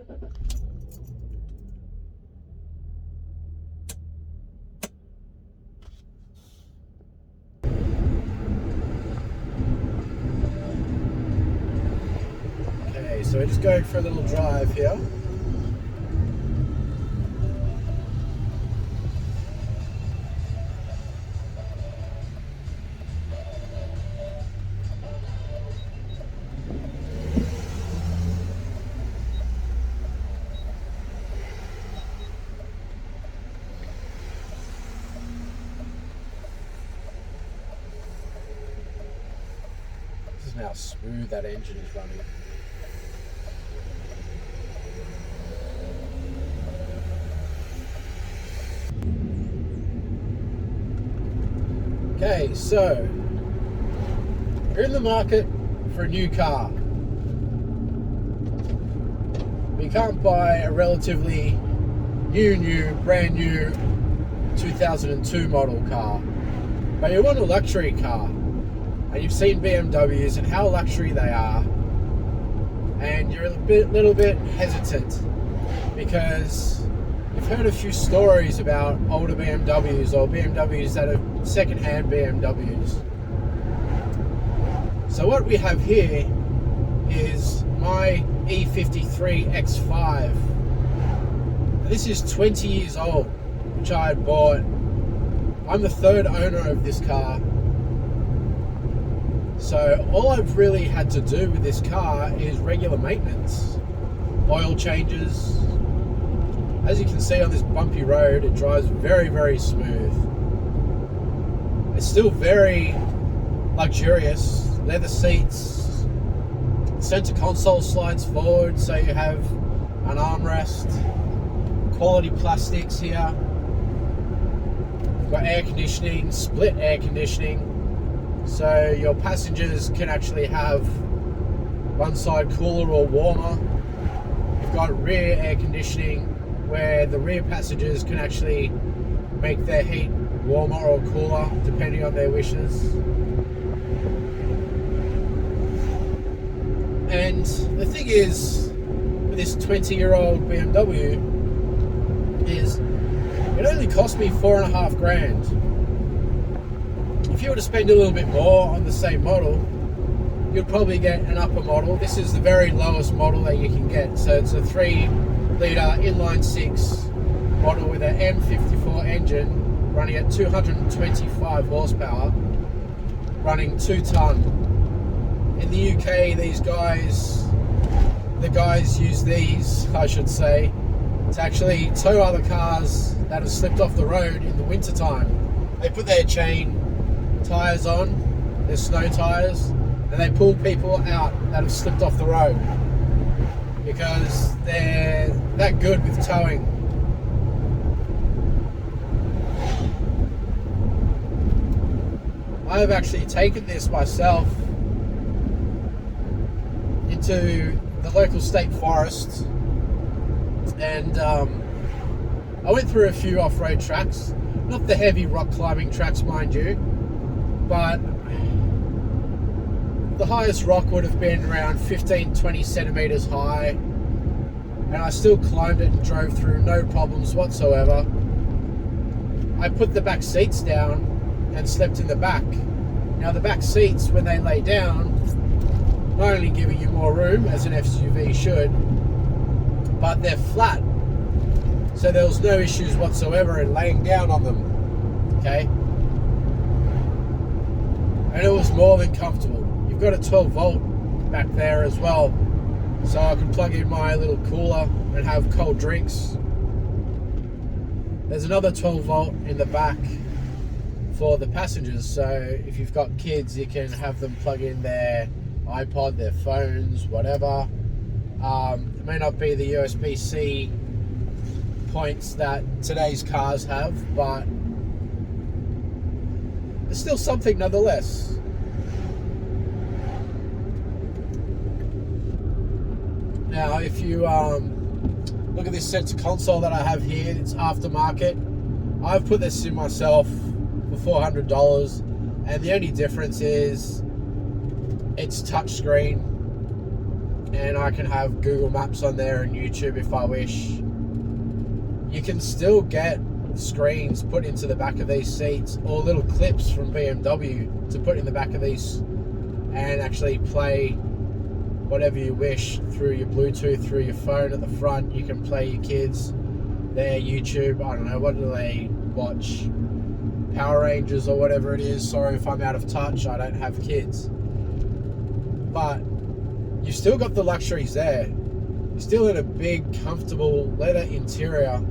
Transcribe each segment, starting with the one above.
Okay, so we're just going for a little drive here. This is how smooth that engine is running. Okay, so you're in the market for a new car. You can't buy a relatively brand new 2002 model car, but you want a luxury car, and you've seen BMWs and how luxury they are, and you're a little bit hesitant because you've heard a few stories about older BMWs or BMWs that are second-hand BMWs. So what we have here is my E53 X5. This is 20 years old, which I had bought. I'm the third owner of this car. So all I've really had to do with this car is regular maintenance, oil changes. As you can see on this bumpy road, it drives very, very smooth. It's still very luxurious. Leather seats, center console slides forward so you have an armrest, quality plastics here. You've got air conditioning, split air conditioning, so your passengers can actually have one side cooler or warmer. You've got rear air conditioning where the rear passengers can actually make their heat warmer or cooler depending on their wishes. And the thing is, with this 20-year-old BMW, is it only cost me $4.5 grand. If you were to spend a little bit more on the same model, you'd probably get an upper model. This is the very lowest model that you can get. So it's a 3-litre inline-6 model with an M54 engine running at 225 horsepower, running 2 ton. In the UK, the guys use these, I should say, to actually tow other cars that have slipped off the road in the winter time. They put their chain tyres on, their snow tyres, and they pull people out that have slipped off the road because they're that good with towing. I have actually taken this myself into the local state forest, and I went through a few off-road tracks, not the heavy rock climbing tracks mind you, but the highest rock would have been around 15-20 centimeters high, and I still climbed it and drove through no problems whatsoever. I put the back seats down and slept in the back. Now the back seats, when they lay down, not only giving you more room as an SUV should, but they're flat, so there was no issues whatsoever in laying down on them. Okay, and it was more than comfortable. You've got a 12 volt back there as well, so I can plug in my little cooler and have cold drinks. There's another 12 volt in the back for the passengers, so if you've got kids, you can have them plug in their iPod, their phones, whatever. It may not be the USB-C points that today's cars have, but it's still something nonetheless. Now, if you look at this center console that I have here, it's aftermarket. I've put this in myself for $400, and the only difference is it's touchscreen. and I can have Google Maps on there and YouTube if I wish. You can still get screens put into the back of these seats, or little clips from BMW to put in the back of these, and actually play whatever you wish through your Bluetooth, through your phone at the front. You can play your kids their YouTube. I don't know, what do they watch? Power Rangers or whatever it is. Sorry if I'm out of touch, I don't have kids. But you've still got the luxuries there. You're still in a big, comfortable leather interior.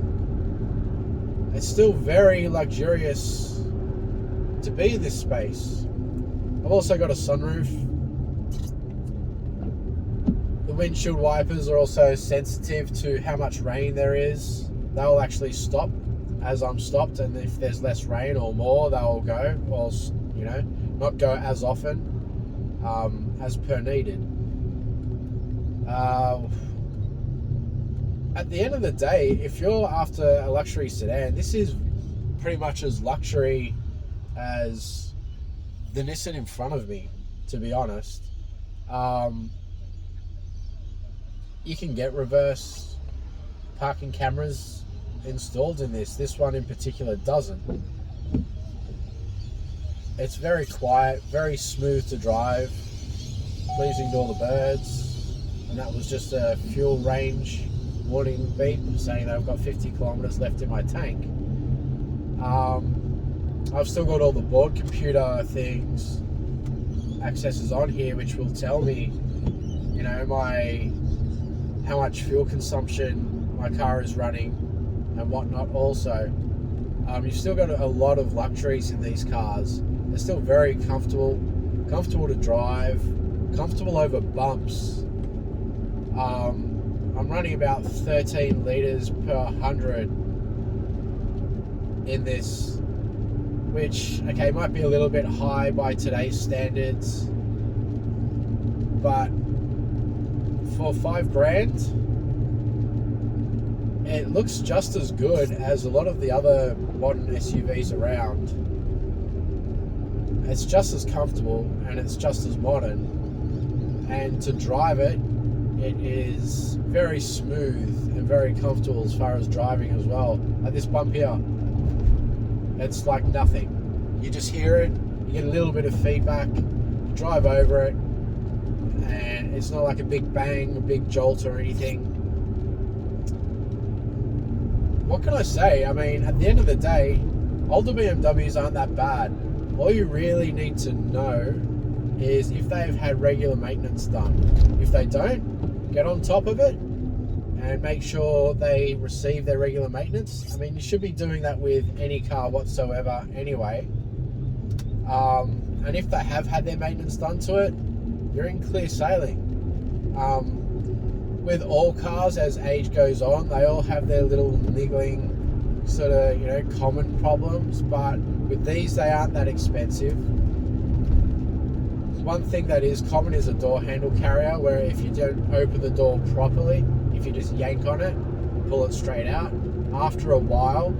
It's still very luxurious to be in this space. I've also got a sunroof. The windshield wipers are also sensitive to how much rain there is. They'll actually stop as I'm stopped, and if there's less rain or more, they'll go, or not go as often as per needed. At the end of the day, if you're after a luxury sedan, this is pretty much as luxury as the Nissan in front of me, to be honest. You can get reverse parking cameras installed in this. This one in particular doesn't. It's very quiet, very smooth to drive, pleasing to all the birds. And that was just a fuel range warning beep saying that I've got 50 kilometers left in my tank. I've still got all the board computer things, accesses on here, which will tell me, how much fuel consumption my car is running and whatnot. Also, you've still got a lot of luxuries in these cars. They're still very comfortable to drive, comfortable over bumps. I'm running about 13 litres per 100 in this, which, okay, might be a little bit high by today's standards, but for $5,000, it looks just as good as a lot of the other modern SUVs around. It's just as comfortable and it's just as modern, and to drive it, it is very smooth and very comfortable as far as driving as well. At this bump here, it's like nothing. You just hear it, you get a little bit of feedback, you drive over it, and it's not like a big bang, a big jolt or anything. What can I say? I mean, at the end of the day, older BMWs aren't that bad. All you really need to know is if they've had regular maintenance done. If they don't, get on top of it and make sure they receive their regular maintenance. I mean, you should be doing that with any car whatsoever anyway. And if they have had their maintenance done to it, you're in clear sailing. With all cars, as age goes on, they all have their little niggling sort of, common problems, but with these, they aren't that expensive. One thing that is common is a door handle carrier, where if you don't open the door properly, if you just yank on it and pull it straight out, after a while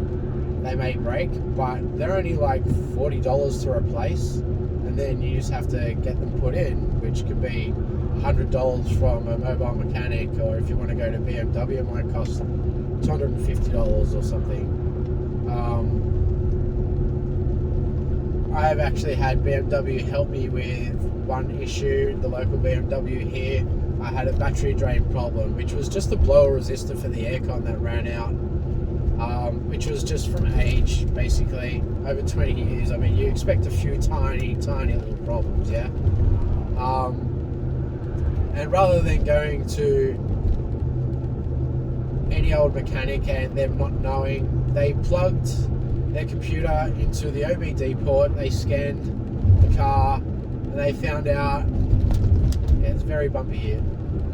they may break, but they're only like $40 to replace, and then you just have to get them put in, which could be $100 from a mobile mechanic, or if you want to go to BMW, it might cost $250 or something. I have actually had BMW help me with one issue. The local BMW here, I had a battery drain problem, which was just the blower resistor for the aircon that ran out, which was just from age, basically, over 20 years. I mean, you expect a few tiny little problems, yeah? And rather than going to any old mechanic and them not knowing, they plugged their computer into the OBD port, they scanned the car, and they found out, it's very bumpy here,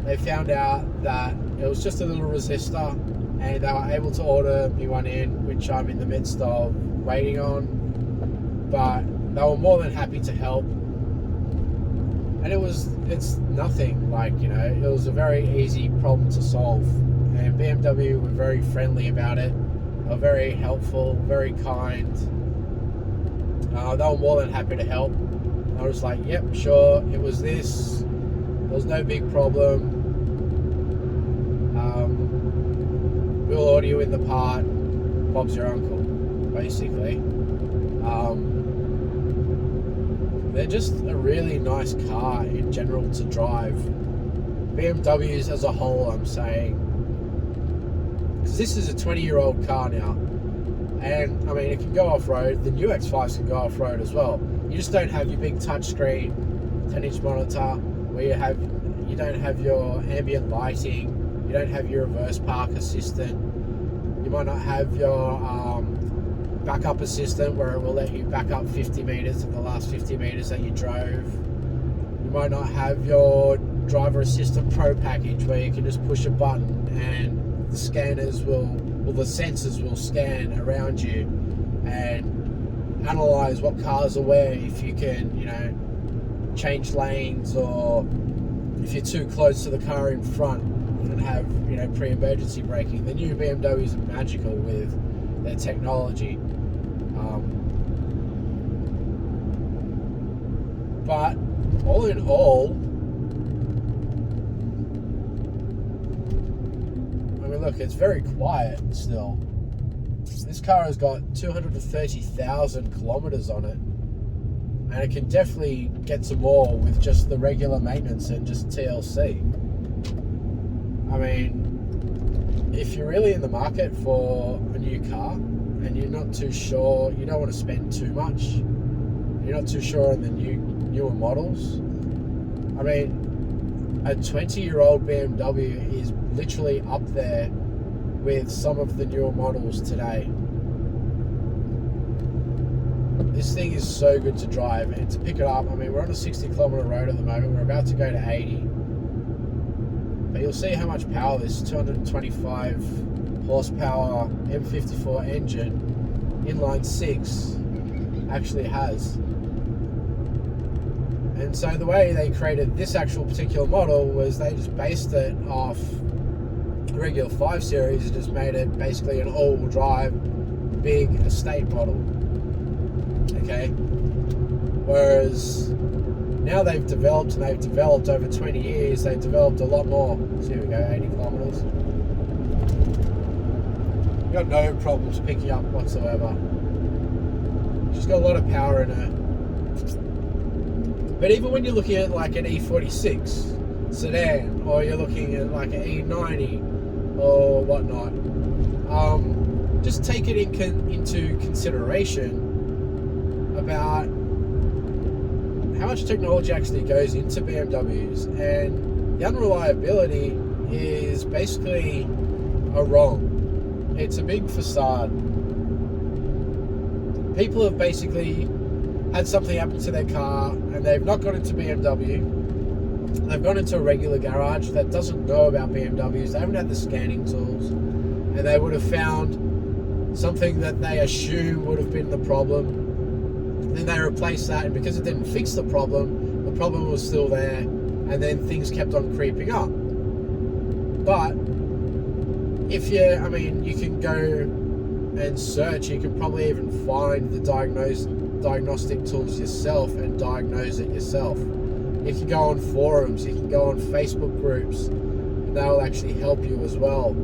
they found out that it was just a little resistor, and they were able to order me one in, which I'm in the midst of waiting on, but they were more than happy to help. And it's nothing, it was a very easy problem to solve, and BMW were very friendly about it. They were very helpful, very kind. They were more than happy to help. I was like, yep, sure, it was this. There was no big problem. we'll order you in the part. Bob's your uncle, basically. They're just a really nice car in general to drive. BMWs as a whole, I'm saying. Because this is a 20-year-old car now. And, I mean, it can go off-road. The new X5s can go off-road as well. You just don't have your big touchscreen, 10-inch monitor, where you don't have your ambient lighting, you don't have your reverse park assistant, you might not have your backup assistant where it will let you back up 50 meters of the last 50 meters that you drove. You might not have your driver assistant pro package where you can just push a button and the sensors will scan around you and analyze what cars are where, if you can, change lanes, or if you're too close to the car in front and have, pre-emergency braking. The new BMWs are magical with their technology. But all in all, I mean, look, it's very quiet still. This car has got 230,000 kilometers on it, and it can definitely get some more with just the regular maintenance and just TLC. I mean, if you're really in the market for a new car and you're not too sure, you don't want to spend too much, you're not too sure on the newer models, I mean, a 20-year-old BMW is literally up there with some of the newer models today. This thing is so good to drive, and to pick it up, I mean, we're on a 60-kilometer road at the moment. We're about to go to 80. But you'll see how much power this 225 horsepower M54 engine inline 6 actually has. And so the way they created this actual particular model was they just based it off the regular 5 Series and just made it basically an all-wheel drive big estate model. Okay, whereas now they've developed over 20 years, they've developed a lot more. So here we go, 80 kilometers. Got no problems picking up whatsoever. She's got a lot of power in her. But even when you're looking at like an E46 sedan, or you're looking at like an E90 or whatnot, just take it into consideration about how much technology actually goes into BMWs, and the unreliability is basically a wrong. It's a big facade. People have basically had something happen to their car and they've not gone into BMW. They've gone into a regular garage that doesn't know about BMWs. They haven't had the scanning tools, and they would have found something that they assume would have been the problem. Then they replaced that, and because it didn't fix the problem was still there, and then things kept on creeping up. But if you can go and search, you can probably even find the diagnostic tools yourself and diagnose it yourself. You can go on forums, you can go on Facebook groups, and they'll actually help you as well.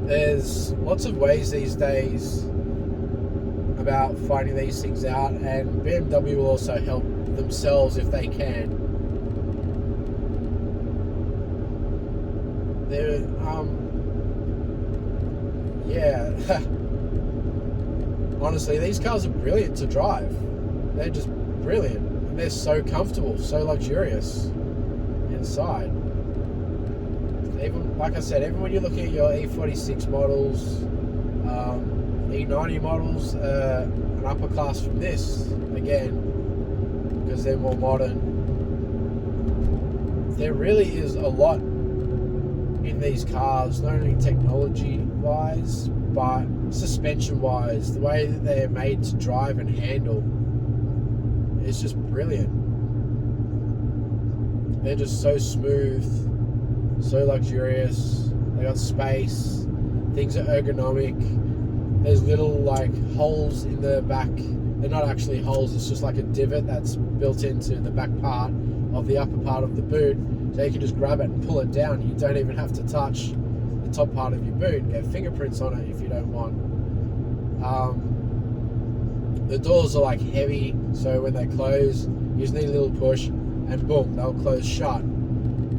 There's lots of ways these days about finding these things out, and BMW will also help themselves if they can. They're, honestly, these cars are brilliant to drive. They're just brilliant, and they're so comfortable, so luxurious inside. Even, like I said, even when you're looking at your E46 models, E90 models, an upper class from this, again, because they're more modern. There really is a lot in these cars, not only technology-wise, but suspension-wise. The way that they're made to drive and handle is just brilliant. They're just so smooth, so luxurious. They got space. Things are ergonomic. There's little like holes in the back. They're not actually holes, it's just like a divot that's built into the back part of the upper part of the boot, So you can just grab it and pull it down. You don't even have to touch the top part of your boot and get fingerprints on it if you don't want. The doors are like heavy, so when they close, you just need a little push and boom, they'll close shut.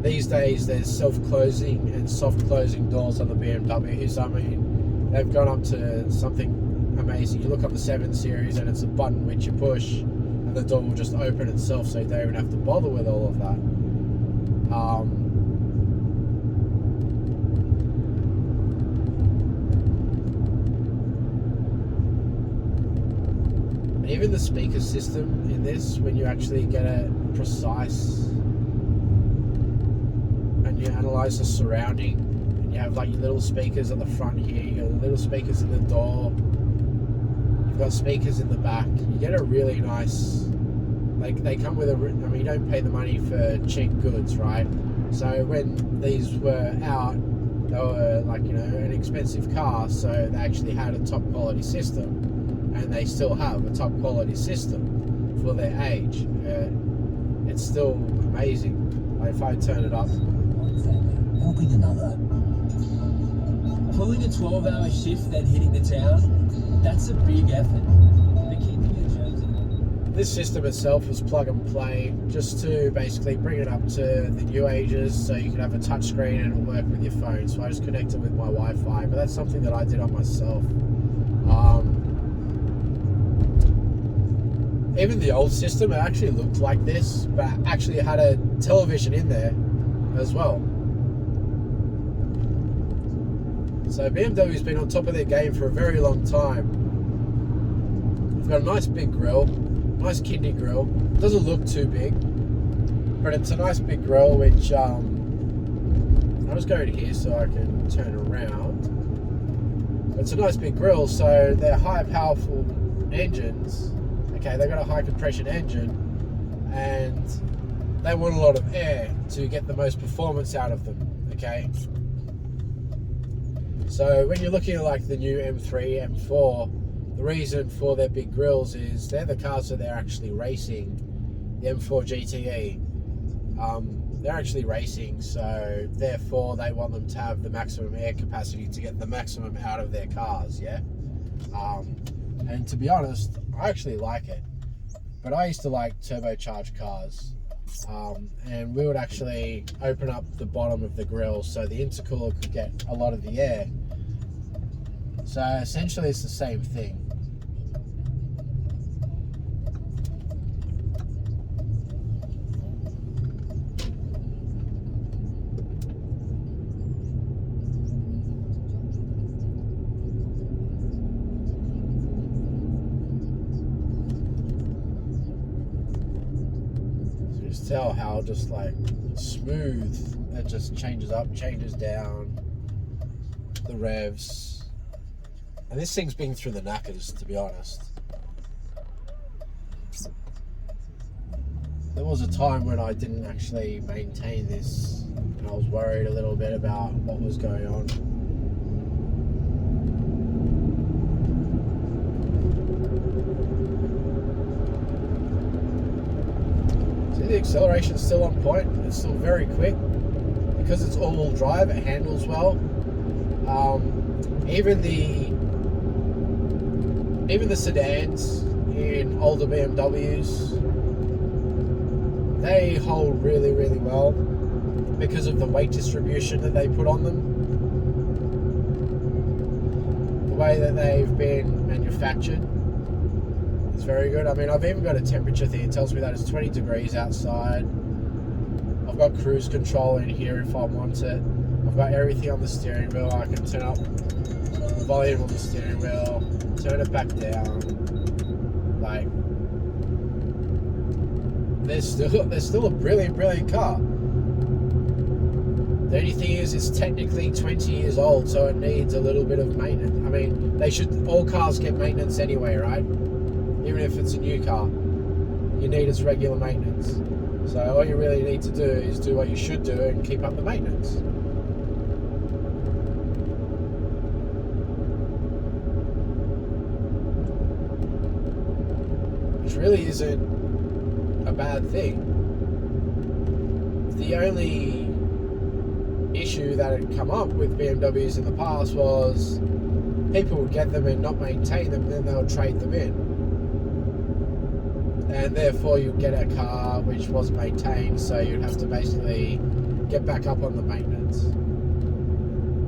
These days there's self-closing and soft closing doors on the BMWs. I mean, they've gone up to something amazing. You look up the 7 Series and it's a button which you push and the door will just open itself, so you don't even have to bother with all of that. Even the speaker system in this, when you actually get it precise and you analyze the surrounding, and you have like your little speakers at the front here, you got little speakers in the door, you've got speakers in the back, you get a really nice, like they come with a, I mean, you don't pay the money for cheap goods, right? So when these were out, they were like, you know, an expensive car, so they actually had a top quality system. And they still have a top quality system for their age. It's still amazing. Like if I turn it up. One family helping another. Pulling a 12-hour shift, then hitting the town, that's a big effort. But keeping your germs in. This system itself was plug and play, just to basically bring it up to the new ages, so you can have a touch screen and it'll work with your phone. So I just connected with my Wi-Fi, but that's something that I did on myself. Even the old system, it actually looked like this, but actually had a television in there as well. So BMW's been on top of their game for a very long time. They've got a nice big grille, nice kidney grille. It doesn't look too big, but it's a nice big grille, which I'll just go to here so I can turn around. It's a nice big grille, so they're high powerful engines. Okay, they've got a high compression engine and they want a lot of air to get the most performance out of them, okay? So when you're looking at like the new M3, M4, the reason for their big grills is they're the cars that they're actually racing. The M4 GTE, they're actually racing, so therefore they want them to have the maximum air capacity to get the maximum out of their cars, yeah? And to be honest, I actually like it, but I used to like turbocharged cars, and we would actually open up the bottom of the grille so the intercooler could get a lot of the air. So essentially it's the same thing. Tell how just like smooth it just changes up, changes down, the revs, and this thing's been through the knackers, to be honest. There was a time when I didn't actually maintain this and I was worried a little bit about what was going on. The acceleration's still on point. It's still very quick because it's all-wheel drive. It handles well. Even the sedans in older BMWs, they hold really, really well because of the weight distribution that they put on them. The way that they've been manufactured. It's very good. I mean, I've even got a temperature thing. It tells me that it's 20 degrees outside. I've got cruise control in here if I want it. I've got everything on the steering wheel. I can turn up the volume on the steering wheel, turn it back down. Like, there's still a brilliant, brilliant car. The only thing is, it's technically 20 years old, so it needs a little bit of maintenance. I mean, all cars get maintenance anyway, right? Even if it's a new car, you need its regular maintenance. So all you really need to do is do what you should do and keep up the maintenance. Which really isn't a bad thing. the only issue that had come up with BMWs in the past was people would get them and not maintain them, and then they would trade them in. And therefore you'd get a car which wasn't maintained, so you'd have to basically get back up on the maintenance.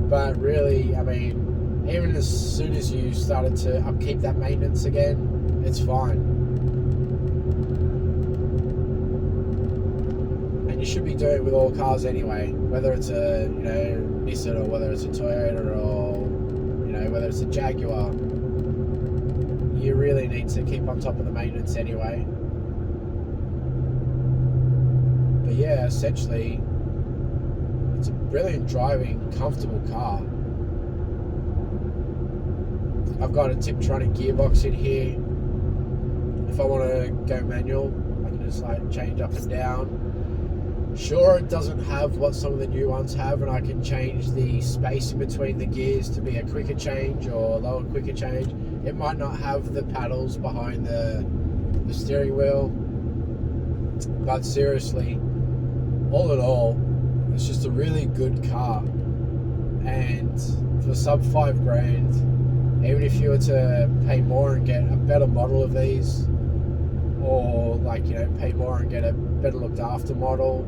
But really, I mean, even as soon as you started to upkeep that maintenance again, it's fine. And you should be doing it with all cars anyway, whether it's a Nissan or whether it's a Toyota or whether it's a Jaguar. You really need to keep on top of the maintenance anyway. But yeah, essentially, it's a brilliant driving, comfortable car. I've got a Tiptronic gearbox in here. If I want to go manual, I can just like change up and down. Sure, it doesn't have what some of the new ones have, and I can change the space in between the gears to be a quicker change or a lower quicker change. It might not have the paddles behind the steering wheel, but seriously, all in all, it's just a really good car. And for sub $5,000, even if you were to pay more and get a better model of these, or pay more and get a better looked after model,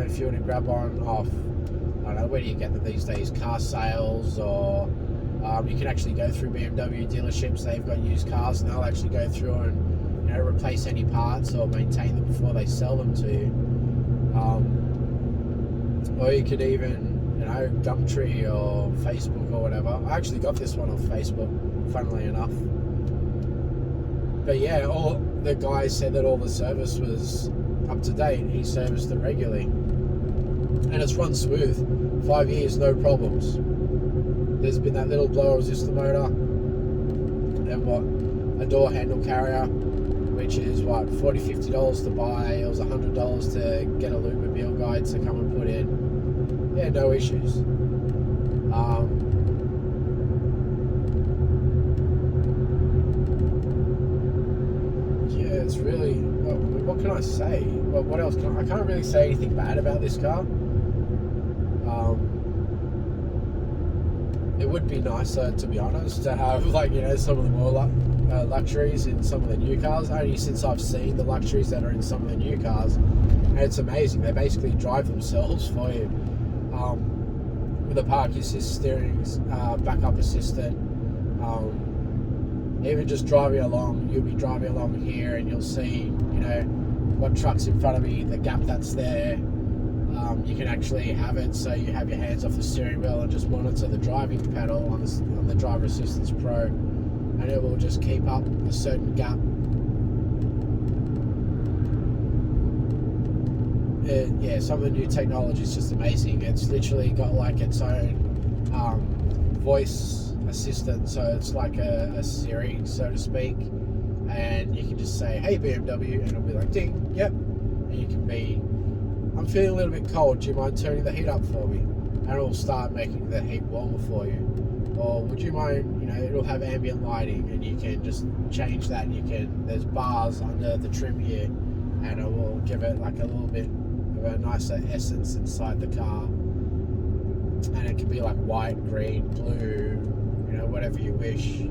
if you were to grab one off, I don't know, where do you get them these days? Car sales, or you can actually go through BMW dealerships. They've got used cars, and they'll actually go through and replace any parts or maintain them before they sell them to you. Or you could even Gumtree or Facebook or whatever. I actually got this one off Facebook, funnily enough. But yeah, all the guy said that all the service was up to date. He serviced it regularly, and it's run smooth. 5 years, no problems. There's been that little blower resistor motor, and a door handle carrier, which is $40-50 to buy. It was $100 to get a Lubmobile guide to come and put in. Yeah, no issues. Yeah, it's really, what can I say? Well, what else I can't really say anything bad about this car. It would be nicer, to be honest, to have some of the more luxuries in some of the new cars, only since I've seen the luxuries that are in some of the new cars, and it's amazing. They basically drive themselves for you. With a park assist, steering, backup assistant, even just driving along, you'll be driving along here and you'll see what truck's in front of me, the gap that's there. You can actually have it so you have your hands off the steering wheel and just monitor the driving pedal on the Driver Assistance Pro, and it will just keep up a certain gap. Some of the new technology is just amazing. It's literally got its own voice assistant, so it's like a Siri, so to speak, and you can just say, "Hey BMW," and it'll be like, "Ding, yep," and you can be, "I'm feeling a little bit cold, do you mind turning the heat up for me?" And it'll start making the heat warmer for you. Or would you mind, it'll have ambient lighting, and you can just change that. There's bars under the trim here, and it will give it a little bit of a nicer essence inside the car. And it can be white, green, blue, whatever you wish.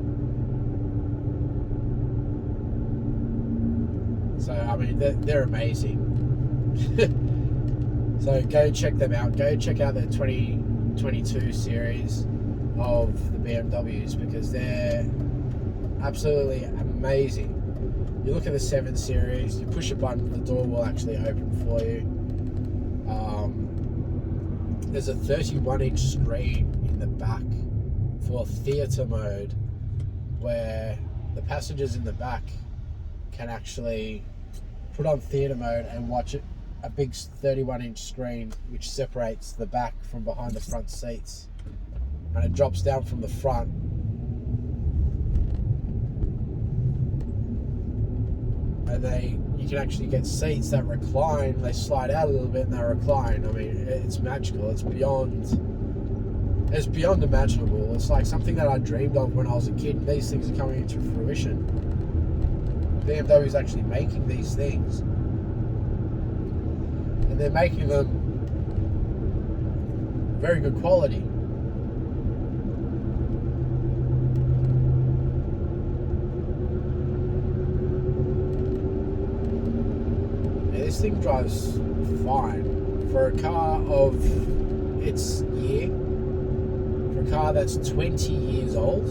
So, I mean, they're amazing. So go check them out. Go check out the 2022 series of the BMWs, because they're absolutely amazing. You look at the 7 Series, you push a button, the door will actually open for you. There's a 31-inch screen in the back for theatre mode, where the passengers in the back can actually put on theatre mode and watch it. A big 31-inch screen which separates the back from behind the front seats, and it drops down from the front. And you can actually get seats that recline. They slide out a little bit and they recline. I mean, it's magical. It's beyond imaginable. It's like something that I dreamed of when I was a kid. These things are coming into fruition. BMW is actually making these things. and they're making them very good quality. Yeah, this thing drives fine for a car of its year, for a car that's 20 years old.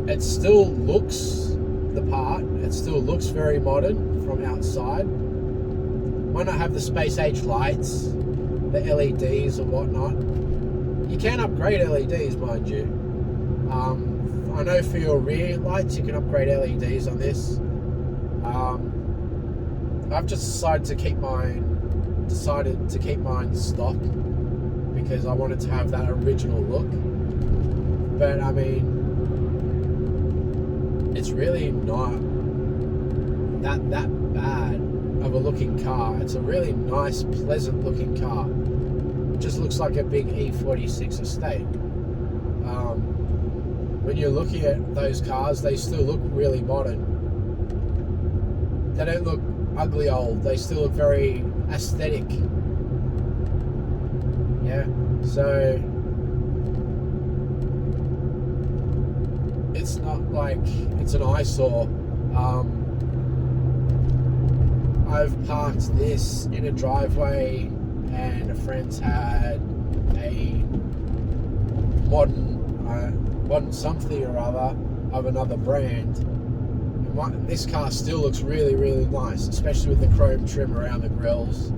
It still looks the part. It still looks very modern from outside. Why not have the space age lights, the LEDs and whatnot? You can upgrade LEDs, mind you. I know for your rear lights you can upgrade LEDs on this. I've just decided to keep mine stock because I wanted to have that original look. But I mean, it's really not that bad of a looking car. It's a really nice, pleasant looking car. It just looks like a big E46 estate. When you're looking at those cars, they still look really modern. They don't look ugly old. They still look very aesthetic. Yeah, so it's not like it's an eyesore. I've parked this in a driveway, and a friend's had a modern something or other of another brand. And this car still looks really, really nice, especially with the chrome trim around the grills.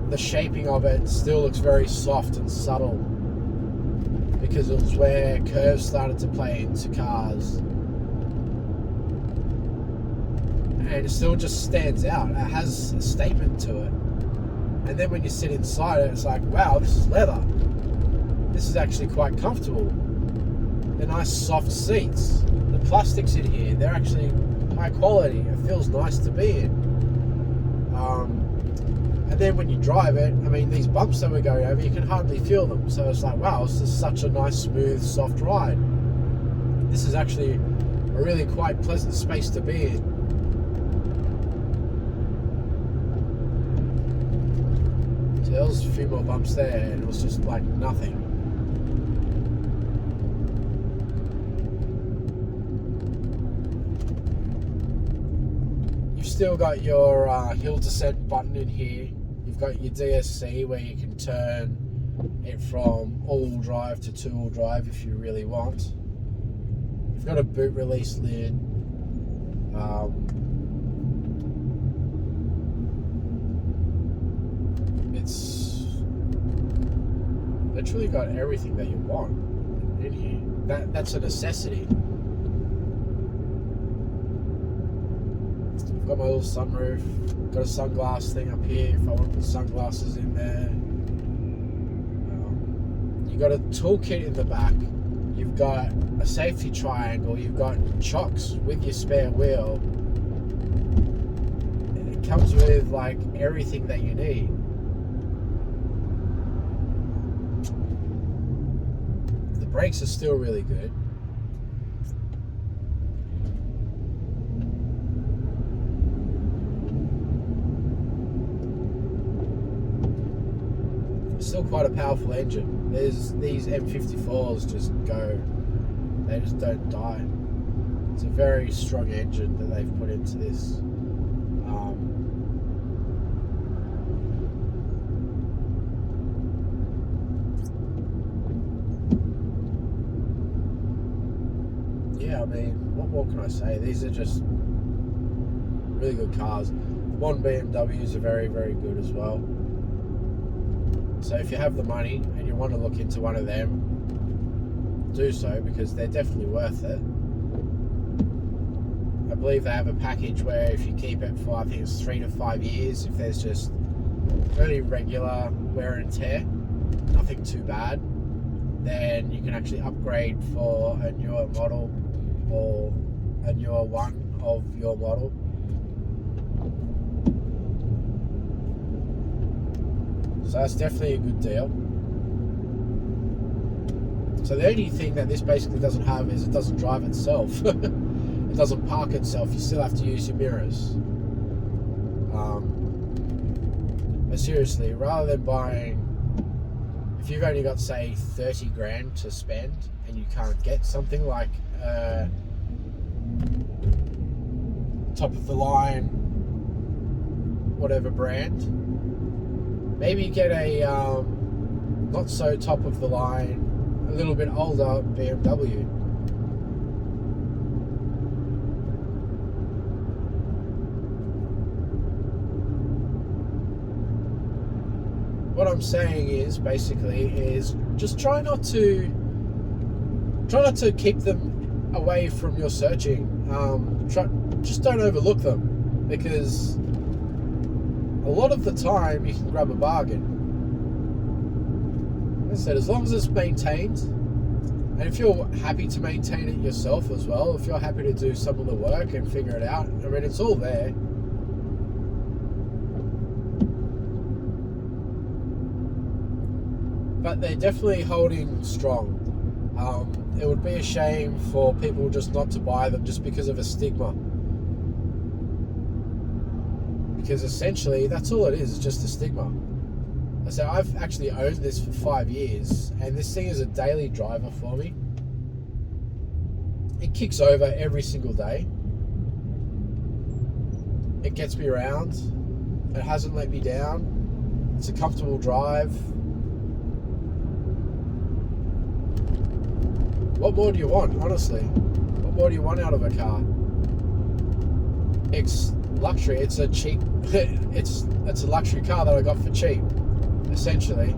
The shaping of it still looks very soft and subtle, because it was where curves started to play into cars. And it still just stands out. It has a statement to it. And then when you sit inside it, it's like, wow, this is leather. This is actually quite comfortable. They're nice soft seats. The plastics in here, they're actually high quality. It feels nice to be in. And then when you drive it, I mean, these bumps that we're going over, you can hardly feel them. So it's like, wow, this is such a nice, smooth, soft ride. This is actually a really quite pleasant space to be in. So there was a few more bumps there, and it was just like nothing. You've still got your hill descent button in here. You've got your DSC where you can turn it from all-wheel drive to two-wheel drive if you really want. You've got a boot release lid. It's literally got everything that you want in here. That's a necessity. I've got my little sunroof. Got a sunglass thing up here if I want to put sunglasses in there. You got a toolkit in the back. You've got a safety triangle. You've got chocks with your spare wheel. It comes with like everything that you need. The brakes are still really good. Still quite a powerful engine. There's these M54s just go, they just don't die. It's a very strong engine that they've put into this. Yeah, I mean, what more can I say? These are just really good cars. Modern BMWs are very, very good as well. So if you have the money and you want to look into one of them, do so, because they're definitely worth it. I believe they have a package where if you keep it for, I think it's 3 to 5 years, if there's just really regular wear and tear, nothing too bad, then you can actually upgrade for a newer model or a newer one of your model. So that's definitely a good deal. So the only thing that this basically doesn't have is it doesn't drive itself. it doesn't park itself. You still have to use your mirrors. But seriously, rather than buying, if you've only got, say, 30 grand to spend and you can't get something like top of the line, whatever brand, maybe get a not so top of the line, a little bit older BMW. What I'm saying is just try not to keep them away from your searching. Just don't overlook them, because a lot of the time you can grab a bargain. As I said, as long as it's maintained, and if you're happy to maintain it yourself as well, if you're happy to do some of the work and figure it out, I mean, it's all there. But they're definitely holding strong. It would be a shame for people just not to buy them just because of a stigma. Because essentially, that's all it is just a stigma. So I've actually owned this for 5 years, and this thing is a daily driver for me. It kicks over every single day. It gets me around. It hasn't let me down. It's a comfortable drive. What more do you want, honestly? What more do you want out of a car? It's luxury. It's a cheap. It's a luxury car that I got for cheap, essentially.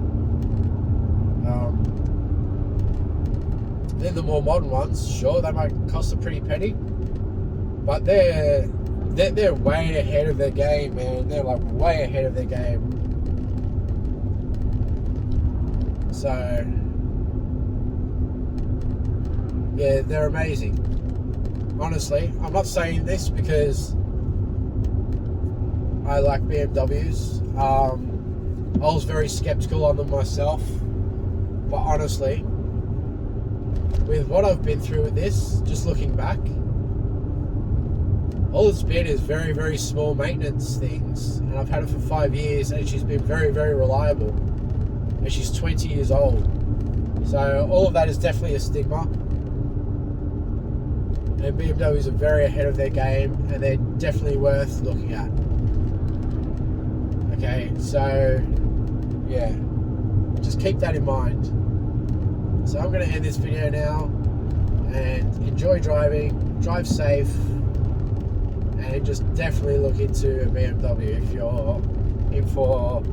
Then the more modern ones, sure, they might cost a pretty penny, but they're way ahead of their game, man. They're like way ahead of their game. So yeah, they're amazing. Honestly, I'm not saying this because I like BMWs. I was very skeptical on them myself, but honestly, with what I've been through with this, just looking back, all it's been is very, very small maintenance things, and I've had it for 5 years, and she's been very, very reliable, and she's 20 years old. So all of that is definitely a stigma. And BMWs are very ahead of their game, and they're definitely worth looking at. Okay, so yeah, just keep that in mind. So I'm going to end this video now, and enjoy driving, drive safe, and just definitely look into a BMW if you're in for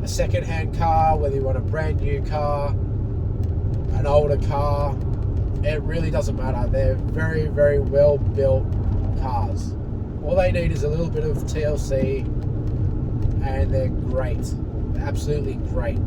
a second-hand car, whether you want a brand new car, an older car. It really doesn't matter. They're very, very well built cars. All they need is a little bit of TLC, and they're great. They're absolutely great.